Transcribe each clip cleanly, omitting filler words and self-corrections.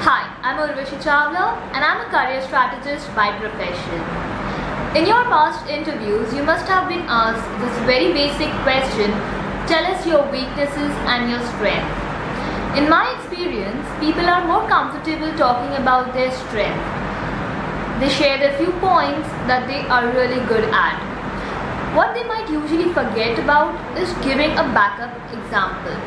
Hi, I'm Urvashi Chawla and I'm a career strategist by profession. In your past interviews, you must have been asked this very basic question: tell us your weaknesses and your strength. In my experience, people are more comfortable talking about their strength. They share the few points that they are really good at. What they might usually forget about is giving a backup example.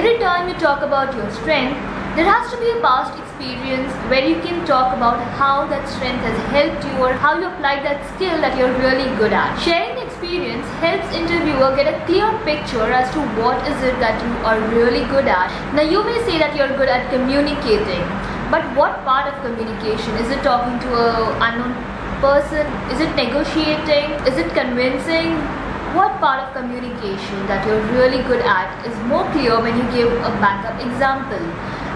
Every time you talk about your strength, there has to be a past experience where you can talk about how that strength has helped you or how you applied that skill that you're really good at. Sharing the experience helps interviewer get a clear picture as to what is it that you are really good at. Now you may say that you're good at communicating, but what part of communication? Is it talking to an unknown person? Is it negotiating? Is it convincing? What part of communication that you're really good at is more clear when you give a backup example,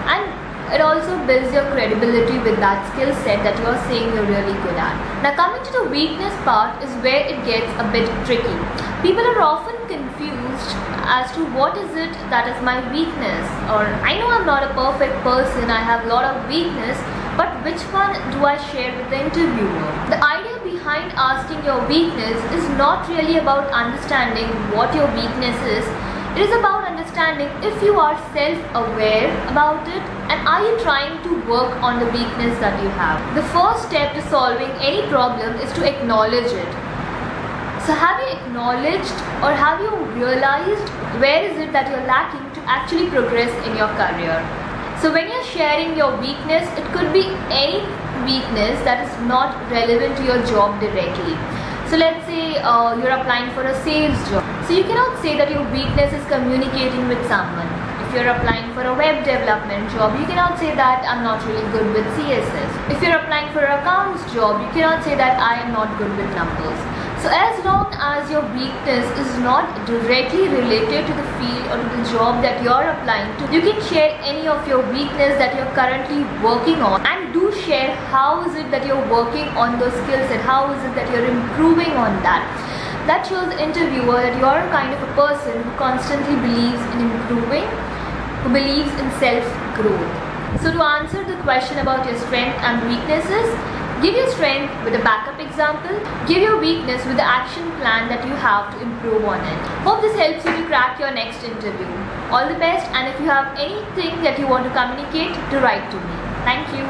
and it also builds your credibility with that skill set that you're saying you're really good at. Now coming to the weakness part is where it gets a bit tricky. People are often confused as to what is it that is my weakness, or I know I'm not a perfect person, I have a lot of weakness, but which one do I share with the interviewer? The idea behind asking your weakness is not really about understanding what your weakness is. It is about understanding if you are self-aware about it and are you trying to work on the weakness that you have. The first step to solving any problem is to acknowledge it. So have you acknowledged or have you realized where is it that you're lacking to actually progress in your career? So when you're sharing your weakness, it could be any weakness that is not relevant to your job directly. So let's say you're applying for a sales job. So you cannot say that your weakness is communicating with someone. If you're applying for a web development job, you cannot say that I'm not really good with CSS. If you're applying for an accounts job, you cannot say that I am not good with numbers. So as long as your weakness is not directly related to the field or to the job that you're applying to, you can share any of your weakness that you're currently working on, and do share how is it that you're working on those skills and how is it that you're improving on that. That shows the interviewer that you're a kind of a person who constantly believes in improving, who believes in self-growth. So to answer the question about your strengths and weaknesses, give your strength with a backup example, give your weakness with the action plan that you have to improve on it. Hope this helps you to crack your next interview. All the best, and if you have anything that you want to communicate, do write to me. Thank you.